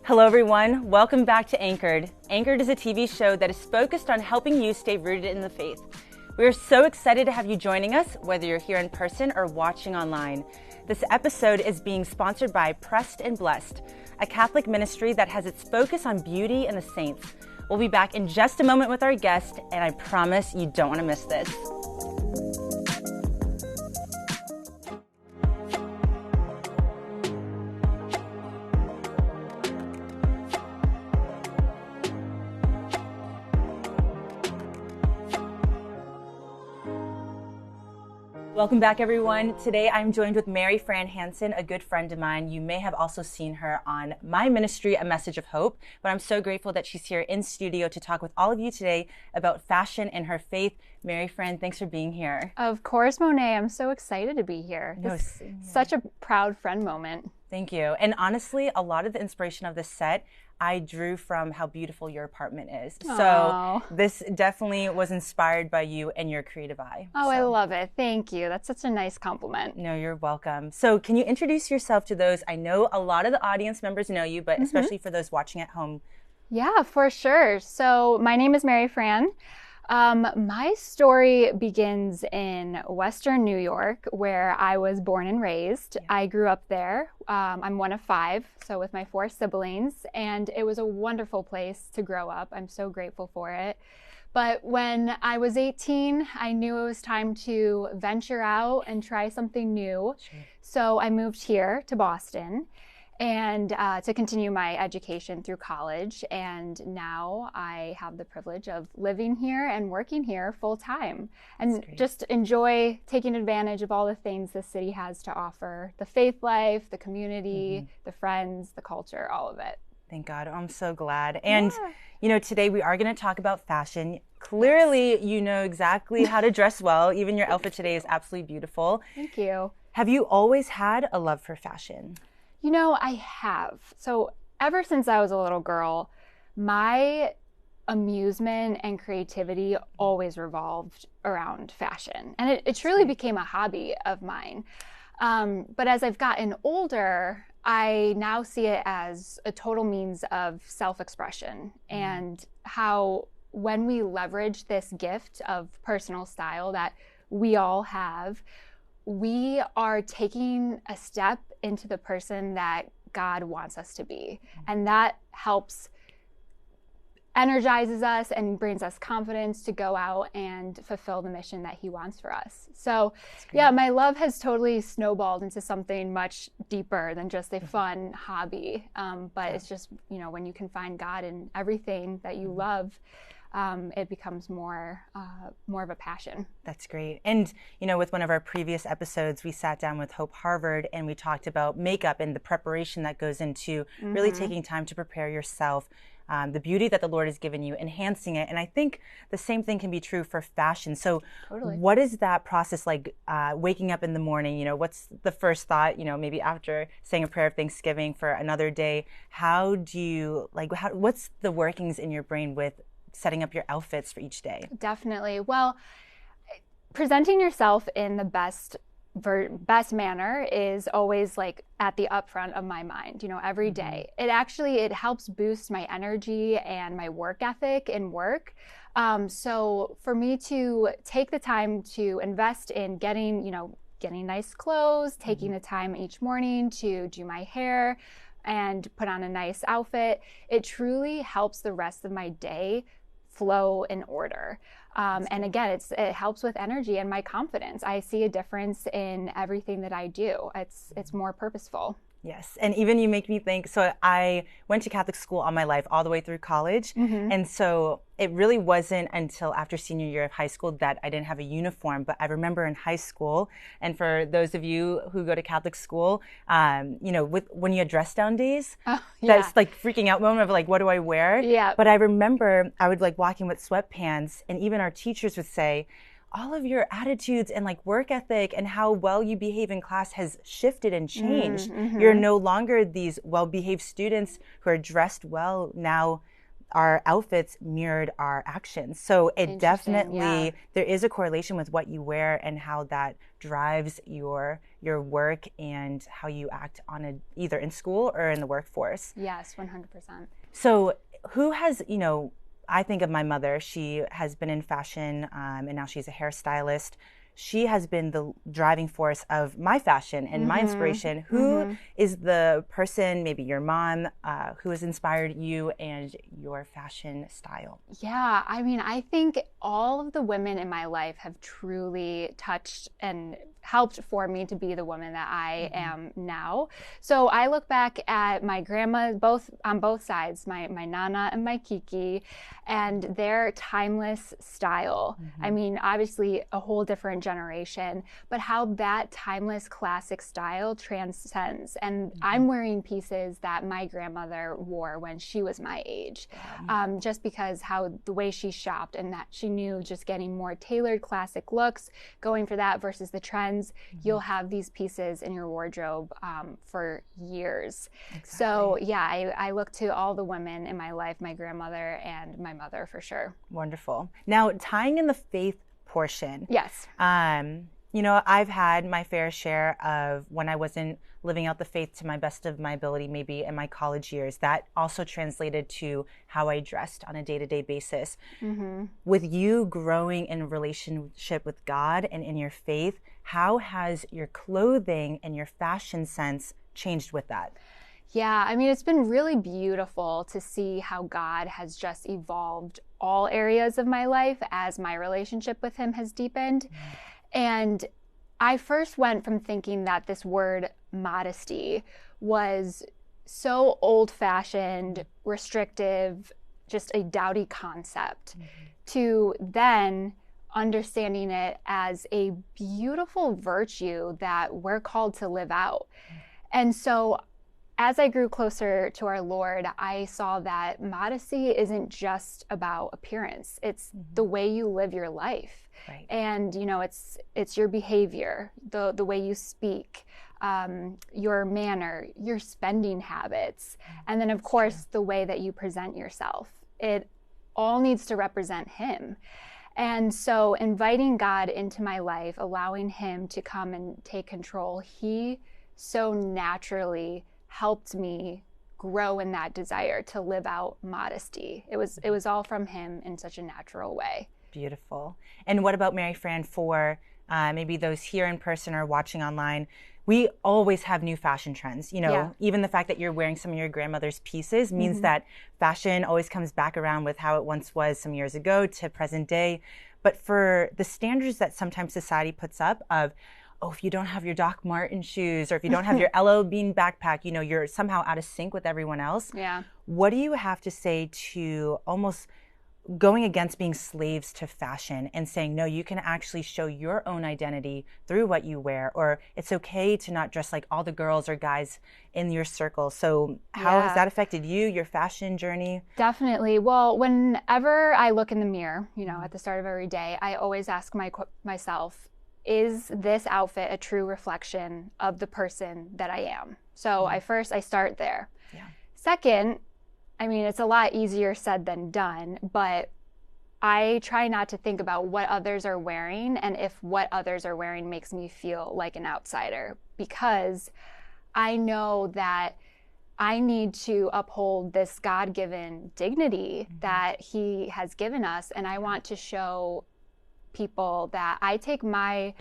Hello everyone, welcome back to Anchored. Anchored is a TV show that is focused on helping you stay rooted in the faith. We are so excited to have you joining us, whether you're here in person or watching online. This episode is being sponsored by Pressed and Blessed, a Catholic ministry that has its focus on beauty and the saints. We'll be back in just a moment with our guest, and I promise you don't want to miss this. Welcome back, everyone. Today I'm joined with Fran Hansen, a good friend of mine. You may have also seen her on my ministry, A Message of Hope, but I'm so grateful that she's here in studio to talk with all of you today about fashion and her faith. Fran, thanks for being here. Of course, Monet. I'm so excited to be here. Such a proud friend moment. Thank you. And honestly, a lot of the inspiration of this set I drew from how beautiful your apartment is. Aww. So this definitely was inspired by you and your creative eye. Oh, so. I love it. Thank you. That's such a nice compliment. No, you're welcome. So can you introduce yourself to those? I know a lot of the audience members know you, but especially for those watching at home. Yeah, for sure. So my name is Fran. My story begins in Western New York, where I was born and raised. Yeah. I grew up there. I'm one of 5, so with my 4 siblings, and it was a wonderful place to grow up. I'm so grateful for it. But when I was 18, I knew it was time to venture out and try something new. Sure. So I moved here to Boston and to continue my education through college. And now I have the privilege of living here and working here full time and just enjoy taking advantage of all the things the city has to offer, the faith life, the community, the friends, the culture, all of it. Thank God. I'm so glad. And, you know, today we are going to talk about fashion. Clearly, you know exactly how to dress well. Even your outfit today is absolutely beautiful. Thank you. Have you always had a love for fashion? You know, I have. So ever since I was a little girl, my amusement and creativity always revolved around fashion. And it truly became a hobby of mine. But as I've gotten older, I now see it as a total means of self-expression and how when we leverage this gift of personal style that we all have, we are taking a step into the person that God wants us to be. And that helps, energizes us and brings us confidence to go out and fulfill the mission that He wants for us. So yeah, my love has totally snowballed into something much deeper than just a fun hobby. But it's just, you know, when you can find God in everything that you love, it becomes more of a passion. That's great. And, you know, with one of our previous episodes, we sat down with Hope Harvard and we talked about makeup and the preparation that goes into really taking time to prepare yourself, the beauty that the Lord has given you, enhancing it. And I think the same thing can be true for fashion. So what is that process like, waking up in the morning? You know, what's the first thought, you know, maybe after saying a prayer of thanksgiving for another day? How do you, what's the workings in your brain with setting up your outfits for each day? Definitely. Well, presenting yourself in the best manner is always like at the upfront of my mind, you know, every day. It helps boost my energy and my work ethic in work. So for me to take the time to invest in getting nice clothes, taking the time each morning to do my hair and put on a nice outfit, it truly helps the rest of my day flow in order. And again, it helps with energy and my confidence. I see a difference in everything that I do. It's more purposeful. Yes. And even you make me think, so I went to Catholic school all my life, all the way through college. And so it really wasn't until after senior year of high school that I didn't have a uniform. But I remember in high school, and for those of you who go to Catholic school, you know, when you had dress down days, that's like freaking out moment of like, what do I wear? Yeah. But I remember I would like walk in with sweatpants, and even our teachers would say, all of your attitudes and like work ethic and how well you behave in class has shifted and changed. You're no longer these well-behaved students who are dressed well. Now our outfits mirrored our actions. So it definitely, yeah. there is a correlation with what you wear and how that drives your work and how you act on either in school or in the workforce. Yes, 100%. So who has, I think of my mother. She has been in fashion and now she's a hairstylist. She has been the driving force of my fashion and my inspiration. Who is the person, maybe your mom, who has inspired you and your fashion style? Yeah, I mean, I think all of the women in my life have truly touched and helped for me to be the woman that I am now. So I look back at my grandma, on both sides, my Nana and my Kiki, and their timeless style. I mean, obviously a whole different generation, but how that timeless classic style transcends. And I'm wearing pieces that my grandmother wore when she was my age, just because the way she shopped and that she knew just getting more tailored classic looks, going for that versus the trends. You'll have these pieces in your wardrobe for years. Exactly. So yeah, I look to all the women in my life, my grandmother and my mother for sure. Wonderful. Now, tying in the faith portion. Yes. I've had my fair share of when I wasn't living out the faith to my best of my ability, maybe in my college years. That also translated to how I dressed on a day-to-day basis. With you growing in relationship with God and in your faith, how has your clothing and your fashion sense changed with that? Yeah, I mean, it's been really beautiful to see how God has just evolved all areas of my life as my relationship with him has deepened. And I first went from thinking that this word modesty was so old-fashioned, restrictive, just a dowdy concept, to then understanding it as a beautiful virtue that we're called to live out. And so as I grew closer to our Lord, I saw that modesty isn't just about appearance. It's the way you live your life. Right. And, it's your behavior, the way you speak, your manner, your spending habits, and then, of course, the way that you present yourself. It all needs to represent him. And so inviting God into my life, allowing him to come and take control, he so naturally helped me grow in that desire to live out modesty. It was all from him in such a natural way. Beautiful. And what about Mary Fran for maybe those here in person or watching online? We always have new fashion trends. Even the fact that you're wearing some of your grandmother's pieces means that fashion always comes back around with how it once was some years ago to present day. But for the standards that sometimes society puts up of, if you don't have your Doc Marten shoes or if you don't have your LL Bean backpack, you're somehow out of sync with everyone else. Yeah. What do you have to say to almost going against being slaves to fashion and saying, no, you can actually show your own identity through what you wear, or it's okay to not dress like all the girls or guys in your circle? So how has that affected you, your fashion journey? Definitely. Well, whenever I look in the mirror, at the start of every day, I always ask myself, is this outfit a true reflection of the person that I am? So I start there. Yeah. Second, I mean, it's a lot easier said than done, but I try not to think about what others are wearing and if what others are wearing makes me feel like an outsider, because I know that I need to uphold this God-given dignity that he has given us, and I want to show people that I take my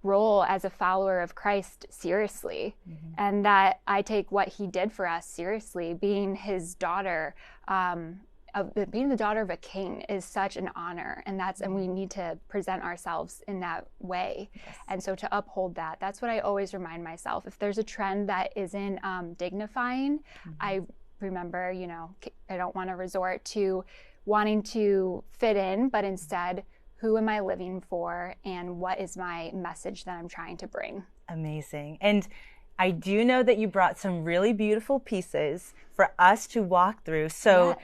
role as a follower of Christ seriously, and that I take what he did for us seriously. Being his daughter, being the daughter of a king is such an honor, and we need to present ourselves in that way. Yes. And so to uphold that's what I always remind myself. If there's a trend that isn't dignifying, I remember, I don't want to resort to wanting to fit in, but instead, who am I living for, and what is my message that I'm trying to bring? Amazing. And I do know that you brought some really beautiful pieces for us to walk through. So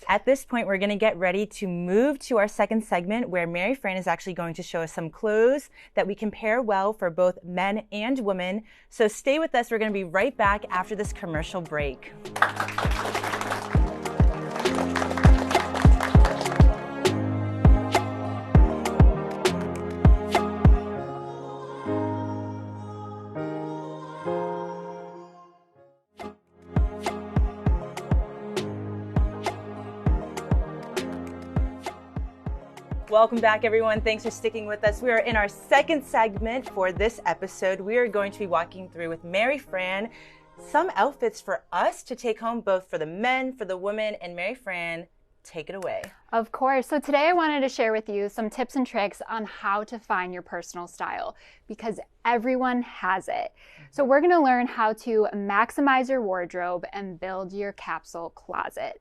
at this point, we're going to get ready to move to our second segment, where Mary Fran is actually going to show us some clothes that we can pair well for both men and women. So stay with us. We're going to be right back after this commercial break. Welcome back, everyone. Thanks for sticking with us. We are in our second segment for this episode. We are going to be walking through with Mary Fran some outfits for us to take home, both for the men, for the women, and Mary Fran, take it away. Of course. So today I wanted to share with you some tips and tricks on how to find your personal style, because everyone has it. So we're going to learn how to maximize your wardrobe and build your capsule closet.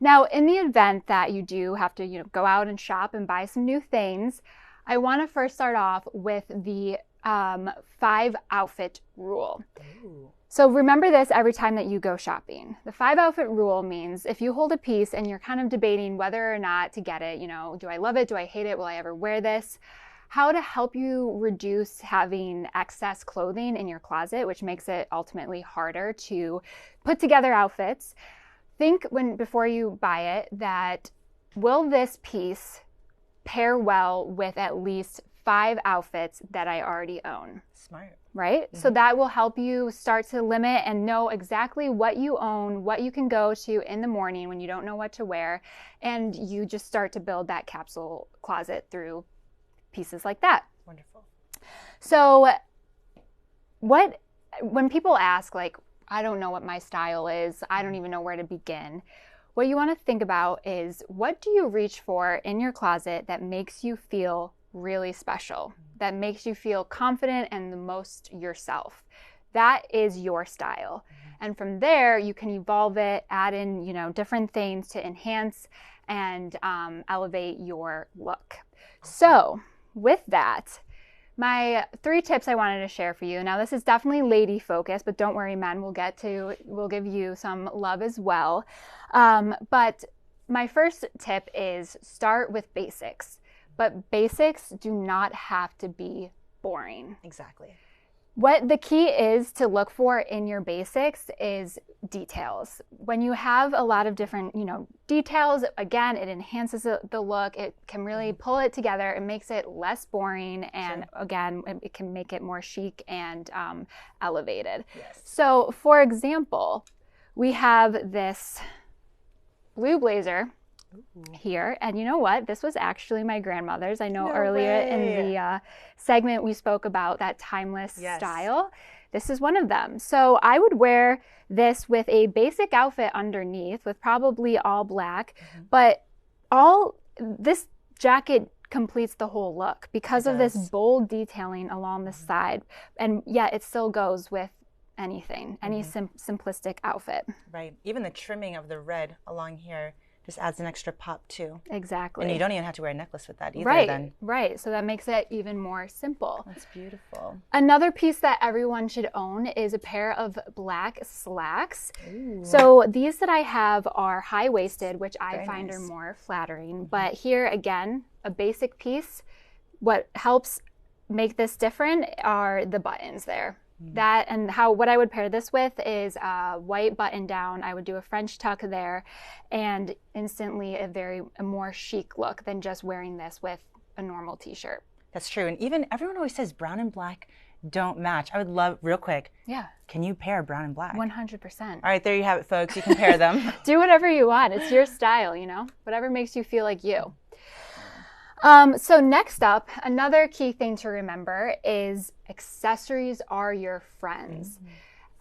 Now, in the event that you do have to, go out and shop and buy some new things, I want to first start off with the 5 outfit rule. Ooh. So remember this every time that you go shopping. The 5 outfit rule means if you hold a piece and you're kind of debating whether or not to get it, do I love it? Do I hate it? Will I ever wear this? How to help you reduce having excess clothing in your closet, which makes it ultimately harder to put together outfits. Think before you buy it that will this piece pair well with at least 5 outfits that I already own? Smart. Right? Mm-hmm. So that will help you start to limit and know exactly what you own, what you can go to in the morning when you don't know what to wear, and you just start to build that capsule closet through pieces like that. Wonderful. So when people ask, like, I don't know what my style is, I don't even know where to begin, what you want to think about is, what do you reach for in your closet that makes you feel really special, that makes you feel confident and the most yourself? That is your style. And from there, you can evolve it, add in, different things to enhance and elevate your look. So with that, my 3 tips I wanted to share for you. Now, this is definitely lady focused, but don't worry, men, we'll give you some love as well. But my first tip is start with basics. But basics do not have to be boring. Exactly. What the key is to look for in your basics is details. When you have a lot of different, details, again, it enhances the look. It can really pull it together. It makes it less boring. And again, it can make it more chic and elevated. Yes. So for example, we have this blue blazer here, and you know what? This was actually my grandmother's. I know earlier in the segment we spoke about that timeless style. This is one of them. So I would wear this with a basic outfit underneath with probably all black, but this jacket completes the whole look because of this bold detailing along the side, and yet it still goes with anything, any simplistic outfit. Right. Even the trimming of the red along here just adds an extra pop too. Exactly. And you don't even have to wear a necklace with that either. Right. So that makes it even more simple. That's beautiful. Another piece that everyone should own is a pair of black slacks. Ooh. So these that I have are high-waisted, which I find nice. are more flattering. But here again, a basic piece. What helps make this different are the buttons there. That and what I would pair this with is a white button down. I would do a French tuck there, and instantly a more chic look than just wearing this with a normal t-shirt. That's true. And even everyone always says brown and black don't match. I would love, real quick, can you pair brown and black? 100%. All right, there you have it, folks. You can pair them. Do whatever you want. It's your style, whatever makes you feel like you. So next up, another key thing to remember is accessories are your friends.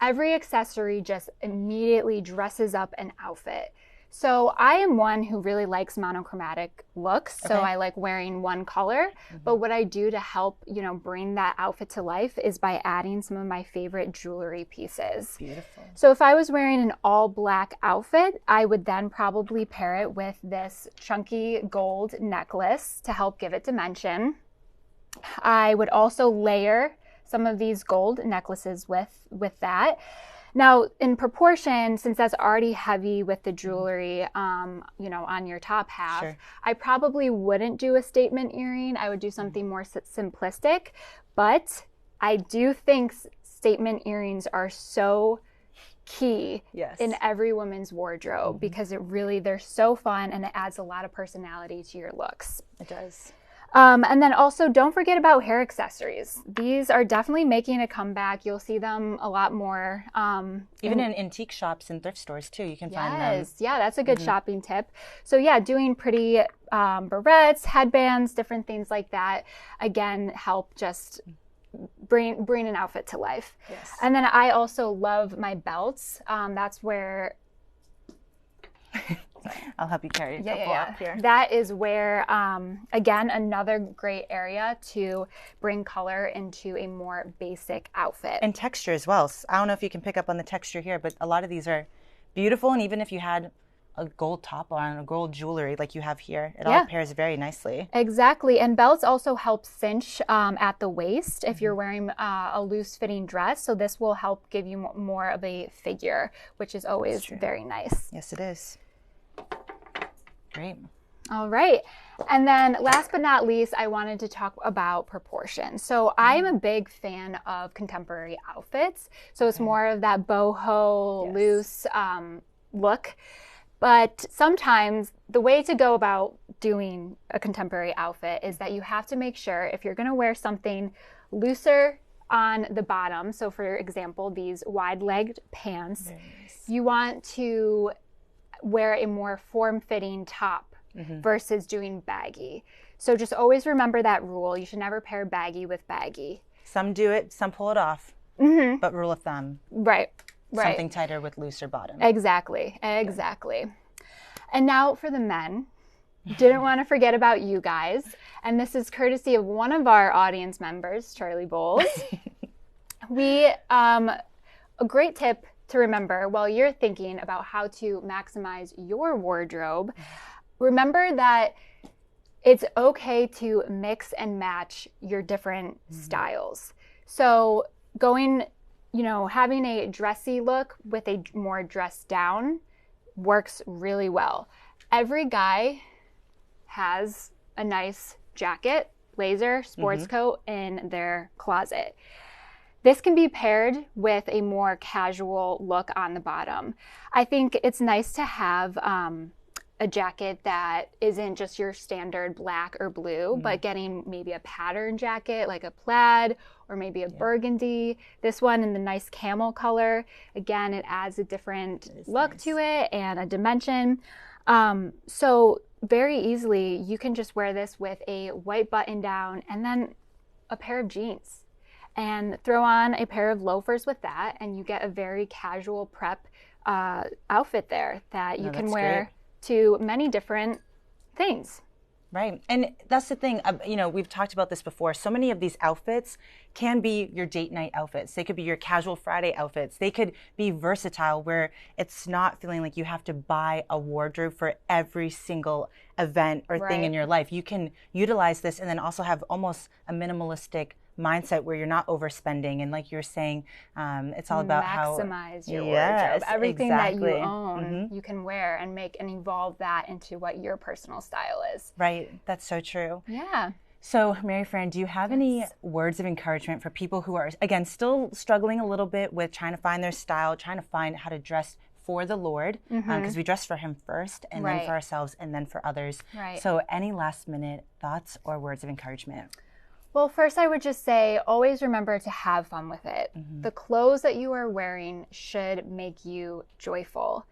Every accessory just immediately dresses up an outfit. So I am one who really likes monochromatic looks. So I like wearing one color. But what I do to help, bring that outfit to life is by adding some of my favorite jewelry pieces. Beautiful. So if I was wearing an all black outfit, I would then probably pair it with this chunky gold necklace to help give it dimension. I would also layer some of these gold necklaces with that. Now, in proportion, since that's already heavy with the jewelry, on your top half, I probably wouldn't do a statement earring. I would do something more simplistic, but I do think statement earrings are so key in every woman's wardrobe because they're so fun and it adds a lot of personality to your looks. It does. And then also don't forget about hair accessories. These are definitely making a comeback. You'll see them a lot more. Even in antique shops and thrift stores too, you can find them. Yes, yeah, that's a good shopping tip. So yeah, doing pretty barrettes, headbands, different things like that, again, help just bring an outfit to life. Yes. And then I also love my belts. That's where I'll help you carry a couple up here. That is where, again, another great area to bring color into a more basic outfit. And texture as well. I don't know if you can pick up on the texture here, but a lot of these are beautiful. And even if you had a gold top on, a gold jewelry like you have here, it all pairs very nicely. Exactly. And belts also help cinch at the waist if you're wearing a loose fitting dress. So this will help give you more of a figure, which is always very nice. Yes, it is. Great. All right. And then last but not least, I wanted to talk about proportion. So I'm a big fan of contemporary outfits. So it's more of that boho, loose look. But sometimes the way to go about doing a contemporary outfit is that you have to make sure if you're going to wear something looser on the bottom, so for example, these wide-legged pants, you want to wear a more form-fitting top versus doing baggy. So just always remember that rule. You should never pair baggy with baggy. Some do it, some pull it off, but rule of thumb. Right. Something tighter with looser bottom. Exactly. And now for the men. Didn't want to forget about you guys. And this is courtesy of one of our audience members, Charlie Bowles. A great tip to remember while you're thinking about how to maximize your wardrobe, remember that it's okay to mix and match your different styles. So having a dressy look with a more dressed down works really well. Every guy has a nice jacket, blazer, sports coat in their closet. This can be paired with a more casual look on the bottom. I think it's nice to have a jacket that isn't just your standard black or blue, but getting maybe a pattern jacket like a plaid or maybe a burgundy. This one in the nice camel color. Again, it adds a different look to it and a dimension. So very easily, you can just wear this with a white button down and then a pair of jeans. And throw on a pair of loafers with that, and you get a very casual prep outfit there that you can wear to many different things. Right. And that's the thing, we've talked about this before. So many of these outfits can be your date night outfits. They could be your casual Friday outfits. They could be versatile where it's not feeling like you have to buy a wardrobe for every single event or thing in your life. You can utilize this and then also have almost a minimalistic mindset where you're not overspending, and like you're saying, it's all about maximize your wardrobe. Everything that you own, you can wear and make and evolve that into what your personal style is. Right. That's so true. Yeah. So, Mary Fran, do you have any words of encouragement for people who are, again, still struggling a little bit with trying to find their style, trying to find how to dress for the Lord, because we dress for Him first, and then for ourselves, and then for others. So, any last minute thoughts or words of encouragement? Well, first I would just say, always remember to have fun with it. The clothes that you are wearing should make you joyful.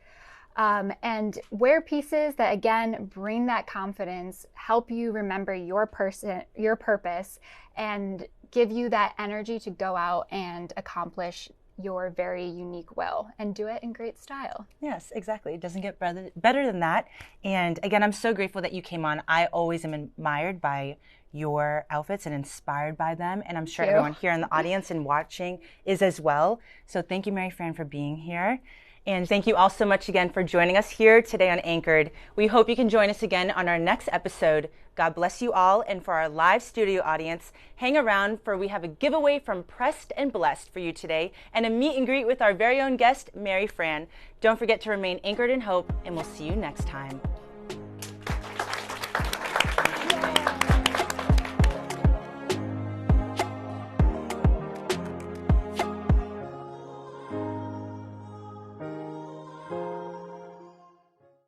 And wear pieces that, again, bring that confidence, help you remember your purpose, and give you that energy to go out and accomplish your very unique will and do it in great style. Yes, exactly. It doesn't get better than that. And again, I'm so grateful that you came on. I always am admired by your outfits and inspired by them. And I'm sure everyone here in the audience and watching is as well. So thank you, Mary Fran, for being here. And thank you all so much again for joining us here today on Anchored. We hope you can join us again on our next episode. God bless you all. And for our live studio audience, hang around, for we have a giveaway from Pressed and Blessed for you today and a meet and greet with our very own guest, Mary Fran. Don't forget to remain anchored in hope, and we'll see you next time.